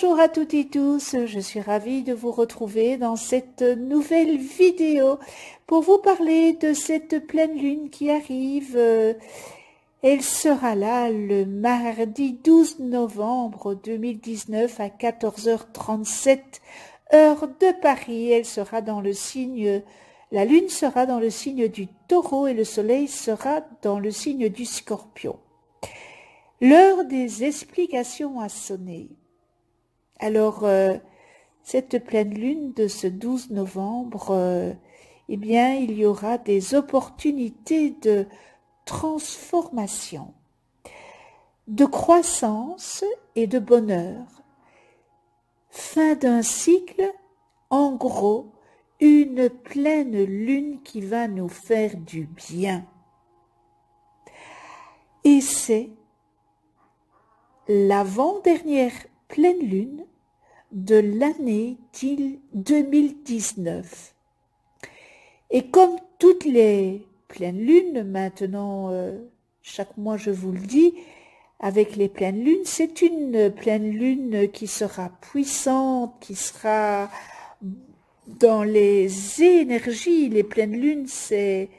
Bonjour à toutes et tous, je suis ravie de vous retrouver dans cette nouvelle vidéo pour vous parler de cette pleine lune qui arrive. Elle sera là le mardi 12 novembre 2019 à 14h37 heure de Paris. Elle sera dans le signe, la lune sera dans le signe du Taureau et le soleil sera dans le signe du Scorpion. L'heure des explications a sonné. Alors, cette pleine lune de ce 12 novembre, eh bien, il y aura des opportunités de transformation, de croissance et de bonheur. Fin d'un cycle, en gros, une pleine lune qui va nous faire du bien. Et c'est l'avant-dernière pleine lune de l'année 2019. Et comme toutes les pleines lunes, maintenant, chaque mois je vous le dis, avec les pleines lunes, c'est une pleine lune qui sera puissante, qui sera dans les énergies. Les pleines lunes, c'est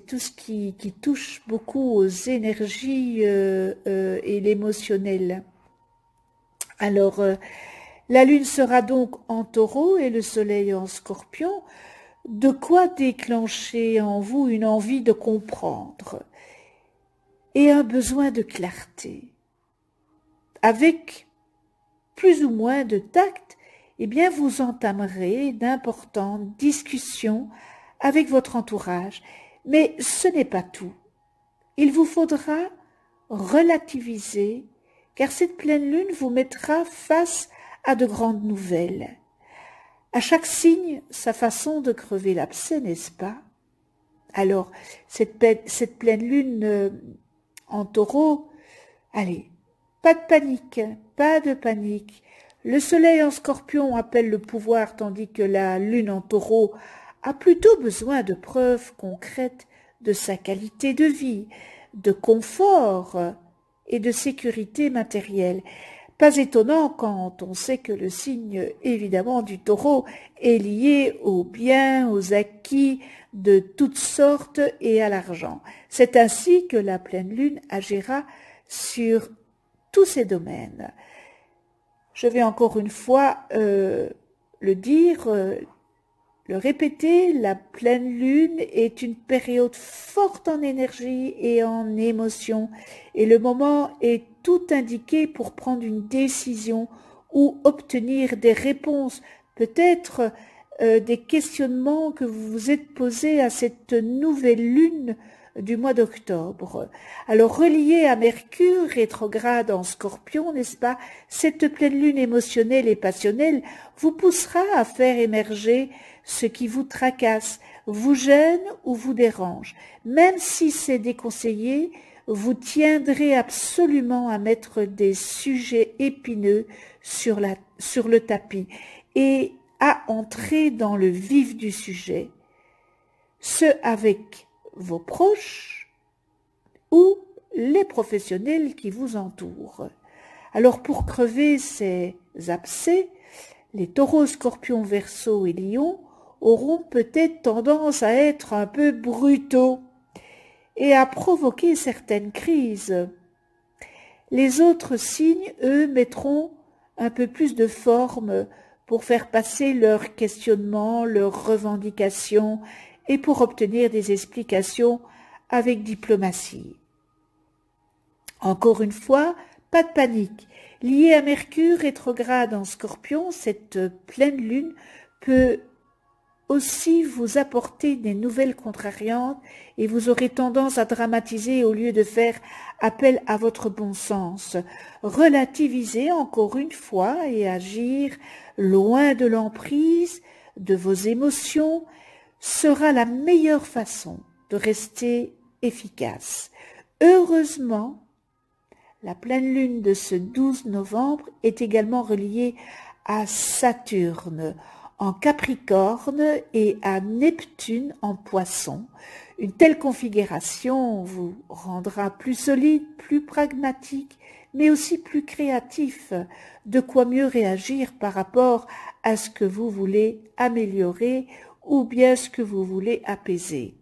tout ce qui touche beaucoup aux énergies et l'émotionnel. Alors, la lune sera donc en Taureau et le soleil en Scorpion. De quoi déclencher en vous une envie de comprendre et un besoin de clarté. Avec plus ou moins de tact, eh bien vous entamerez d'importantes discussions avec votre entourage. Mais ce n'est pas tout. Il vous faudra relativiser, car cette pleine lune vous mettra face à de grandes nouvelles. À chaque signe, sa façon de crever l'abcès, n'est-ce pas? Alors, cette pleine lune en Taureau, allez, pas de panique, pas de panique. Le soleil en Scorpion appelle le pouvoir, tandis que la lune en Taureau a plutôt besoin de preuves concrètes de sa qualité de vie, de confort et de sécurité matérielle. Pas étonnant quand on sait que le signe, évidemment, du Taureau est lié aux biens, aux acquis de toutes sortes et à l'argent. C'est ainsi que la pleine lune agira sur tous ces domaines. Je vais encore une fois le dire, le répéter, la pleine lune est une période forte en énergie et en émotion, et le moment est tout indiqué pour prendre une décision ou obtenir des réponses, peut-être des questionnements que vous vous êtes posés à cette nouvelle lune du mois d'octobre. Alors, reliée à Mercure rétrograde en Scorpion, n'est-ce pas, cette pleine lune émotionnelle et passionnelle vous poussera à faire émerger ce qui vous tracasse, vous gêne ou vous dérange. Même si c'est déconseillé, vous tiendrez absolument à mettre des sujets épineux sur le tapis et à entrer dans le vif du sujet, ce avec vos proches ou les professionnels qui vous entourent. Alors pour crever ces abcès, les taureaux, scorpions, verseaux et lions auront peut-être tendance à être un peu brutaux et à provoquer certaines crises. Les autres signes, eux, mettront un peu plus de forme pour faire passer leurs questionnements, leurs revendications et pour obtenir des explications avec diplomatie. Encore une fois, pas de panique. Liée à Mercure rétrograde en Scorpion, cette pleine lune peut aussi vous apporter des nouvelles contrariantes et vous aurez tendance à dramatiser au lieu de faire appel à votre bon sens. Relativiser encore une fois et agir loin de l'emprise de vos émotions sera la meilleure façon de rester efficace. Heureusement, la pleine lune de ce 12 novembre est également reliée à Saturne en Capricorne et à Neptune en Poisson. Une telle configuration vous rendra plus solide, plus pragmatique, mais aussi plus créatif, de quoi mieux réagir par rapport à ce que vous voulez améliorer ou bien ce que vous voulez apaiser.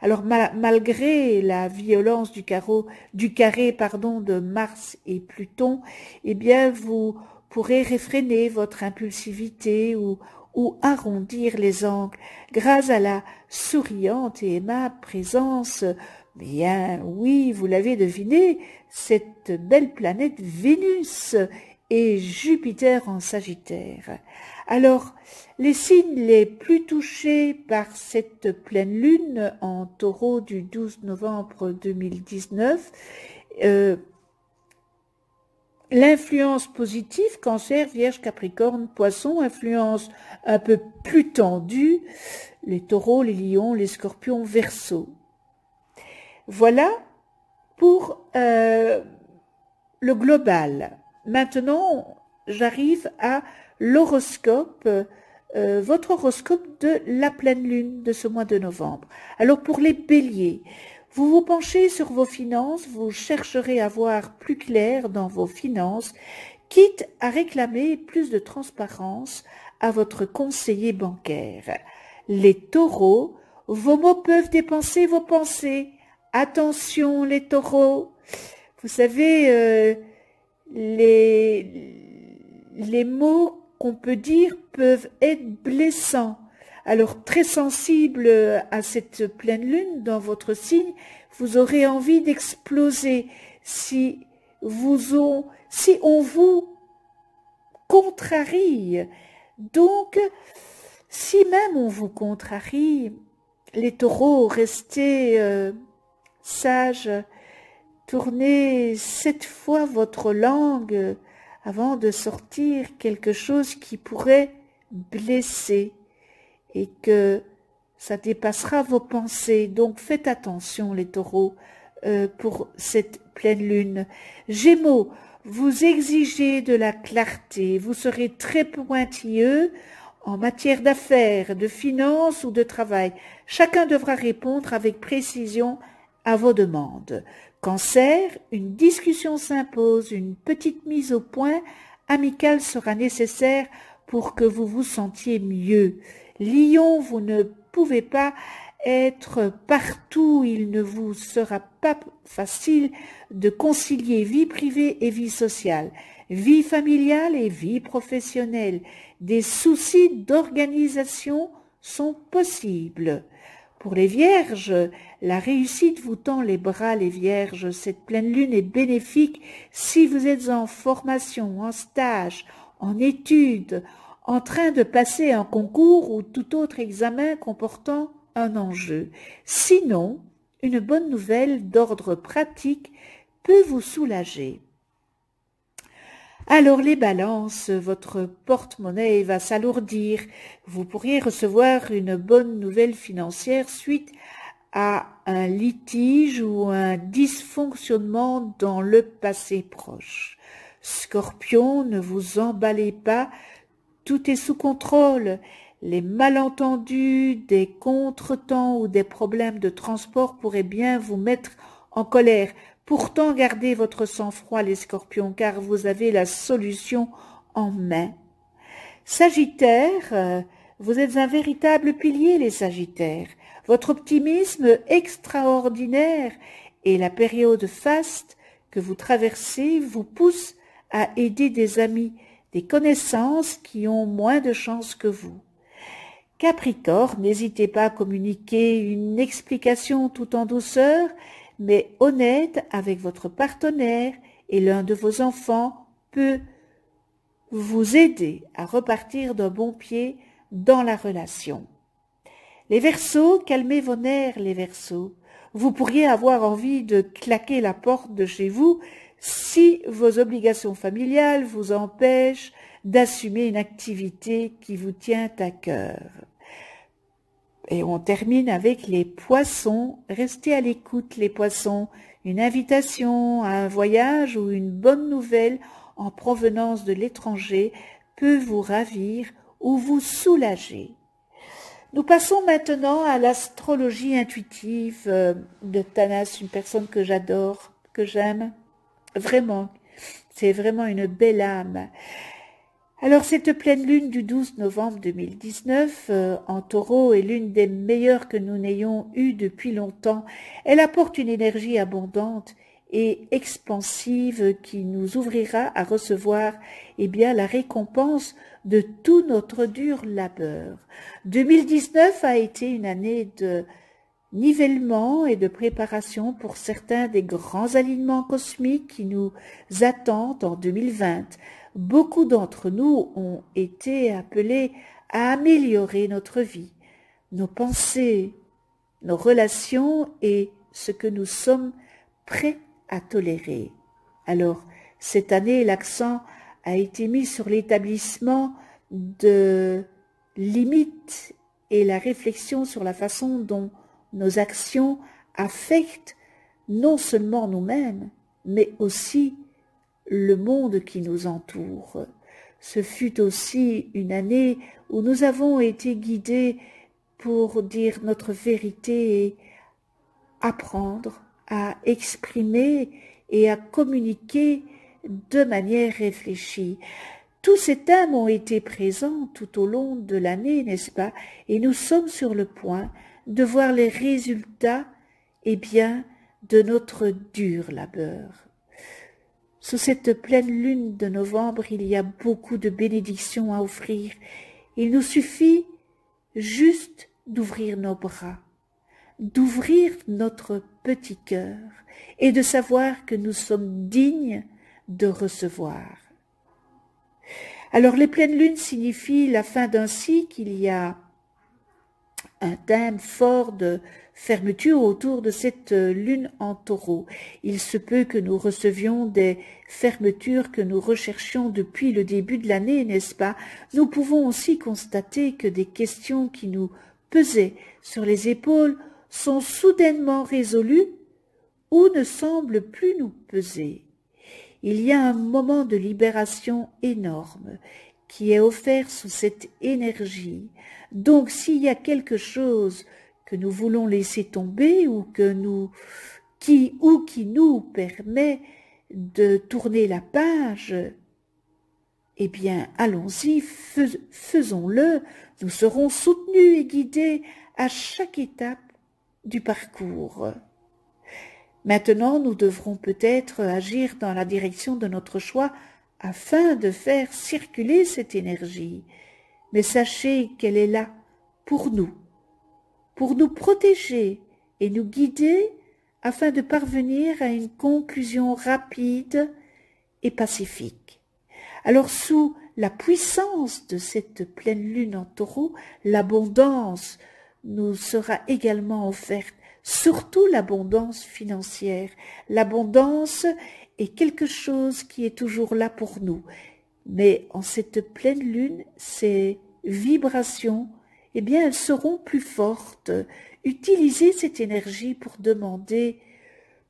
Alors malgré la violence du carré de Mars et Pluton, eh bien vous pourrez réfréner votre impulsivité ou arrondir les angles grâce à la souriante et aimable présence, bien oui, vous l'avez deviné, cette belle planète Vénus et Jupiter en Sagittaire. Alors, les signes les plus touchés par cette pleine lune en Taureau du 12 novembre 2019, l'influence positive, Cancer, Vierge, Capricorne, Poisson, influence un peu plus tendue, les Taureaux, les Lions, les Scorpions, Verseau. Voilà pour le global. Maintenant, j'arrive à l'horoscope, votre horoscope de la pleine lune de ce mois de novembre. Alors pour les béliers, vous vous penchez sur vos finances, vous chercherez à voir plus clair dans vos finances, quitte à réclamer plus de transparence à votre conseiller bancaire. Les taureaux, vos mots peuvent dépenser vos pensées. Attention les taureaux, vous savez, les mots qu'on peut dire peuvent être blessants. Alors, très sensible à cette pleine lune dans votre signe, vous aurez envie d'exploser si on vous contrarie. Donc, si même on vous contrarie, les taureaux, restez sages, tournez 7 fois votre langue avant de sortir quelque chose qui pourrait blesser et que ça dépassera vos pensées. Donc faites attention les taureaux pour cette pleine lune. Gémeaux, vous exigez de la clarté, vous serez très pointilleux en matière d'affaires, de finances ou de travail. Chacun devra répondre avec précision à vos demandes. Cancer, une discussion s'impose, une petite mise au point amicale sera nécessaire pour que vous vous sentiez mieux. Lion, vous ne pouvez pas être partout, il ne vous sera pas facile de concilier vie privée et vie sociale, vie familiale et vie professionnelle. Des soucis d'organisation sont possibles. Pour les vierges, la réussite vous tend les bras, les vierges. Cette pleine lune est bénéfique si vous êtes en formation, en stage, en études, en train de passer un concours ou tout autre examen comportant un enjeu. Sinon, une bonne nouvelle d'ordre pratique peut vous soulager. Alors les balances, votre porte-monnaie va s'alourdir. Vous pourriez recevoir une bonne nouvelle financière suite à un litige ou un dysfonctionnement dans le passé proche. Scorpion, ne vous emballez pas, tout est sous contrôle. Les malentendus, des contretemps ou des problèmes de transport pourraient bien vous mettre en colère. Pourtant, gardez votre sang-froid, les scorpions, car vous avez la solution en main. Sagittaire, vous êtes un véritable pilier, les sagittaires. Votre optimisme extraordinaire et la période faste que vous traversez vous poussent à aider des amis, des connaissances qui ont moins de chance que vous. Capricorne, n'hésitez pas à communiquer une explication tout en douceur, mais honnête avec votre partenaire, et l'un de vos enfants peut vous aider à repartir d'un bon pied dans la relation. Les Verseaux, calmez vos nerfs, les Verseaux. Vous pourriez avoir envie de claquer la porte de chez vous si vos obligations familiales vous empêchent d'assumer une activité qui vous tient à cœur. Et on termine avec les Poissons. Restez à l'écoute, les Poissons. Une invitation à un voyage ou une bonne nouvelle en provenance de l'étranger peut vous ravir ou vous soulager. Nous passons maintenant à l'astrologie intuitive de Thanas, une personne que j'adore, que j'aime vraiment. C'est vraiment une belle âme. Alors cette pleine lune du 12 novembre 2019 en Taureau est l'une des meilleures que nous n'ayons eues depuis longtemps. Elle apporte une énergie abondante et expansive qui nous ouvrira à recevoir la récompense de tout notre dur labeur. 2019 a été une année de nivellement et de préparation pour certains des grands alignements cosmiques qui nous attendent en 2020. Beaucoup d'entre nous ont été appelés à améliorer notre vie, nos pensées, nos relations et ce que nous sommes prêts à tolérer. Alors, cette année, l'accent a été mis sur l'établissement de limites et la réflexion sur la façon dont nos actions affectent non seulement nous-mêmes, mais aussi le monde qui nous entoure. Ce fut aussi une année où nous avons été guidés pour dire notre vérité et apprendre à exprimer et à communiquer de manière réfléchie. Tous ces thèmes ont été présents tout au long de l'année, n'est-ce pas? Et nous sommes sur le point de voir les résultats, de notre dur labeur. Sous cette pleine lune de novembre, il y a beaucoup de bénédictions à offrir. Il nous suffit juste d'ouvrir nos bras, d'ouvrir notre petit cœur et de savoir que nous sommes dignes de recevoir. Alors les pleines lunes signifient la fin d'un cycle. Il y a un thème fort de fermeture autour de cette lune en Taureau. Il se peut que nous recevions des fermetures que nous recherchions depuis le début de l'année, n'est-ce pas? Nous pouvons aussi constater que des questions qui nous pesaient sur les épaules sont soudainement résolues ou ne semblent plus nous peser. Il y a un moment de libération énorme qui est offert sous cette énergie. Donc, s'il y a quelque chose que nous voulons laisser tomber ou qui nous permet de tourner la page, allons-y, faisons-le. Nous serons soutenus et guidés à chaque étape du parcours. Maintenant, nous devrons peut-être agir dans la direction de notre choix afin de faire circuler cette énergie. Mais sachez qu'elle est là pour nous protéger et nous guider afin de parvenir à une conclusion rapide et pacifique. Alors, sous la puissance de cette pleine lune en Taureau, l'abondance nous sera également offerte, surtout l'abondance financière. L'abondance est quelque chose qui est toujours là pour nous. Mais en cette pleine lune, ces vibrations, elles seront plus fortes. Utilisez cette énergie pour demander,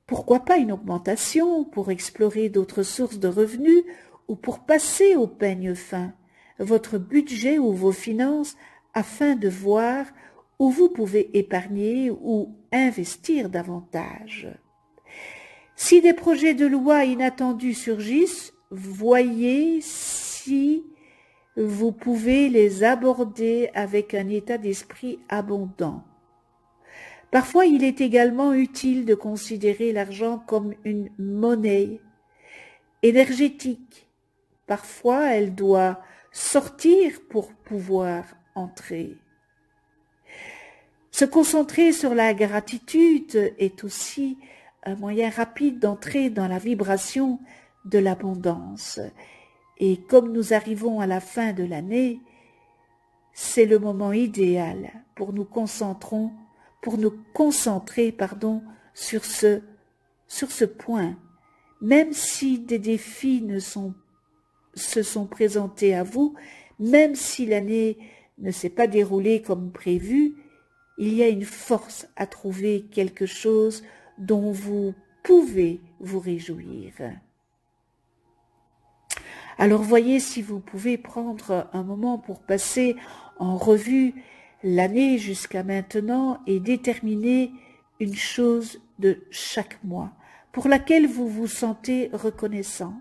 pourquoi pas une augmentation, pour explorer d'autres sources de revenus ou pour passer au peigne fin votre budget ou vos finances afin de voir où vous pouvez épargner ou investir davantage. Si des projets de loi inattendus surgissent, voyez si vous pouvez les aborder avec un état d'esprit abondant. Parfois, il est également utile de considérer l'argent comme une monnaie énergétique. Parfois, elle doit sortir pour pouvoir entrer. Se concentrer sur la gratitude est aussi un moyen rapide d'entrer dans la vibration de l'abondance. Et comme nous arrivons à la fin de l'année, c'est le moment idéal pour nous concentrer, sur ce point. Même si des défis se sont présentés à vous, même si l'année ne s'est pas déroulée comme prévu, il y a une force à trouver quelque chose dont vous pouvez vous réjouir. Alors voyez si vous pouvez prendre un moment pour passer en revue l'année jusqu'à maintenant et déterminer une chose de chaque mois pour laquelle vous vous sentez reconnaissant.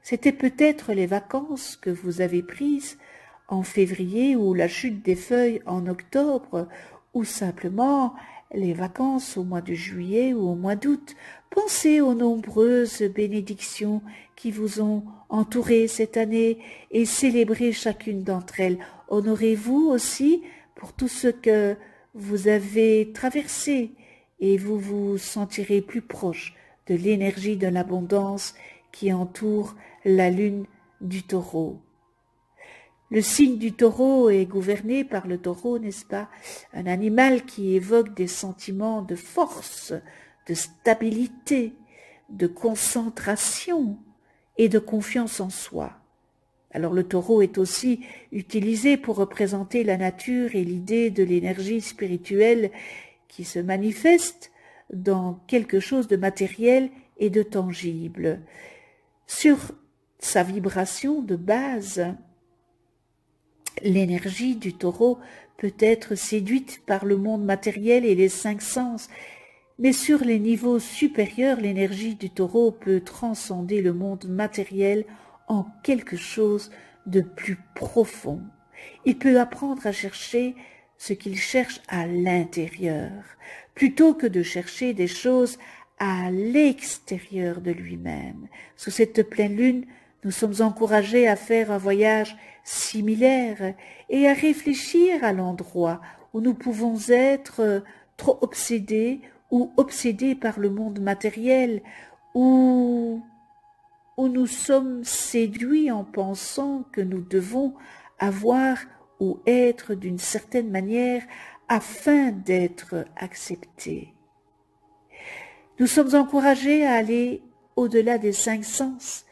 C'était peut-être les vacances que vous avez prises en février ou la chute des feuilles en octobre ou simplement les vacances au mois de juillet ou au mois d'août. Pensez aux nombreuses bénédictions qui vous ont entouré cette année et célébrez chacune d'entre elles. Honorez-vous aussi pour tout ce que vous avez traversé et vous vous sentirez plus proche de l'énergie de l'abondance qui entoure la lune du Taureau. Le signe du Taureau est gouverné par le taureau, n'est-ce pas? Un animal qui évoque des sentiments de force, de stabilité, de concentration et de confiance en soi. Alors le taureau est aussi utilisé pour représenter la nature et l'idée de l'énergie spirituelle qui se manifeste dans quelque chose de matériel et de tangible. Sur sa vibration de base, l'énergie du taureau peut être séduite par le monde matériel et les cinq sens, mais sur les niveaux supérieurs, l'énergie du taureau peut transcender le monde matériel en quelque chose de plus profond. Il peut apprendre à chercher ce qu'il cherche à l'intérieur, plutôt que de chercher des choses à l'extérieur de lui-même. Sous cette pleine lune, nous sommes encouragés à faire un voyage similaire et à réfléchir à l'endroit où nous pouvons être trop obsédés ou obsédés par le monde matériel, où nous sommes séduits en pensant que nous devons avoir ou être d'une certaine manière afin d'être acceptés. Nous sommes encouragés à aller au-delà des cinq sens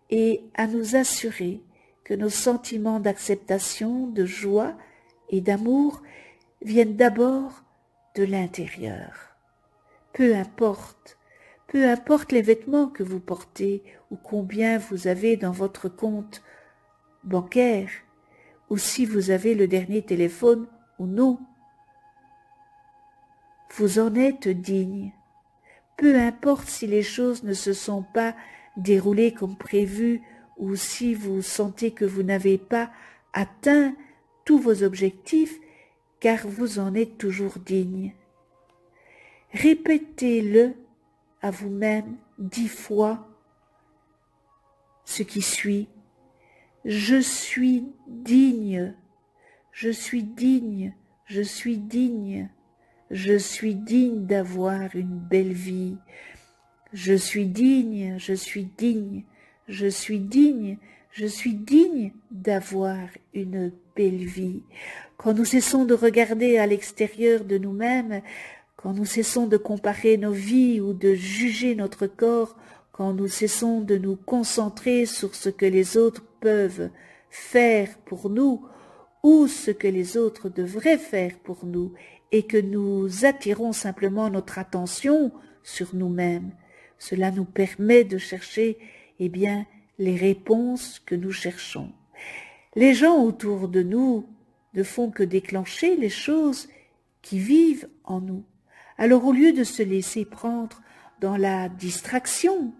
et à nous assurer que nos sentiments d'acceptation, de joie et d'amour viennent d'abord de l'intérieur. Peu importe les vêtements que vous portez ou combien vous avez dans votre compte bancaire, ou si vous avez le dernier téléphone ou non, vous en êtes digne. Peu importe si les choses ne se sont pas déroulées comme prévu ou si vous sentez que vous n'avez pas atteint tous vos objectifs, car vous en êtes toujours digne. Répétez-le à vous-même 10 fois ce qui suit. Je suis digne, je suis digne, je suis digne, je suis digne d'avoir une belle vie. Je suis digne, je suis digne, je suis digne, je suis digne d'avoir une belle vie. Quand nous cessons de regarder à l'extérieur de nous-mêmes, quand nous cessons de comparer nos vies ou de juger notre corps, quand nous cessons de nous concentrer sur ce que les autres peuvent faire pour nous ou ce que les autres devraient faire pour nous et que nous attirons simplement notre attention sur nous-mêmes, cela nous permet de chercher, les réponses que nous cherchons. Les gens autour de nous ne font que déclencher les choses qui vivent en nous. Alors au lieu de se laisser prendre dans la distraction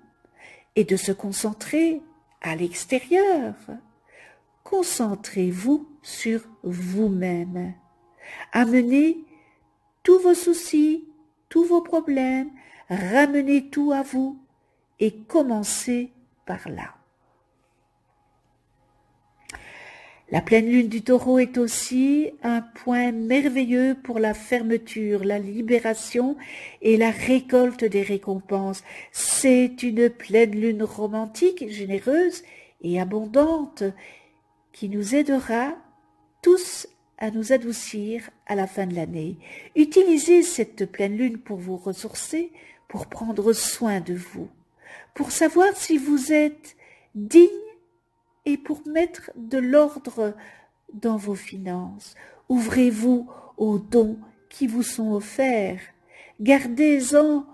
et de se concentrer à l'extérieur, concentrez-vous sur vous-même. Amenez tous vos soucis, tous vos problèmes, ramenez tout à vous et commencez par là. La pleine lune du Taureau est aussi un point merveilleux pour la fermeture, la libération et la récolte des récompenses. C'est une pleine lune romantique, généreuse et abondante qui nous aidera tous à nous adoucir à la fin de l'année. Utilisez cette pleine lune pour vous ressourcer, pour prendre soin de vous, pour savoir si vous êtes digne et pour mettre de l'ordre dans vos finances. Ouvrez-vous aux dons qui vous sont offerts. Gardez-en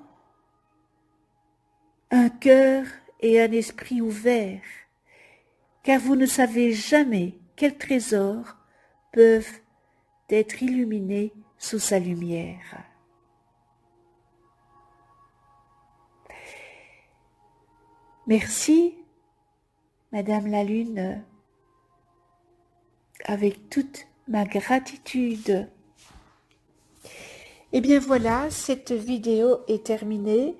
un cœur et un esprit ouverts, car vous ne savez jamais quels trésors peuvent être illuminés sous sa lumière. Merci Madame la Lune, avec toute ma gratitude. Et bien voilà, cette vidéo est terminée.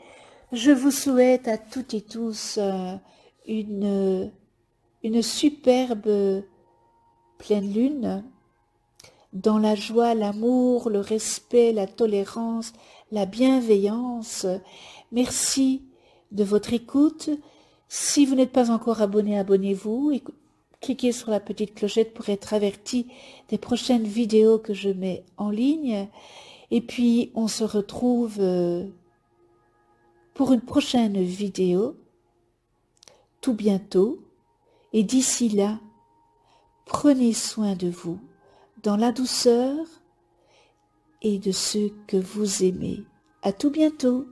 Je vous souhaite à toutes et tous une superbe pleine lune, dans la joie, l'amour, le respect, la tolérance, la bienveillance. Merci de votre écoute. Si vous n'êtes pas encore abonné, abonnez-vous et cliquez sur la petite clochette pour être averti des prochaines vidéos que je mets en ligne. Et puis, on se retrouve pour une prochaine vidéo, tout bientôt. Et d'ici là, prenez soin de vous, dans la douceur et de ceux que vous aimez. À tout bientôt.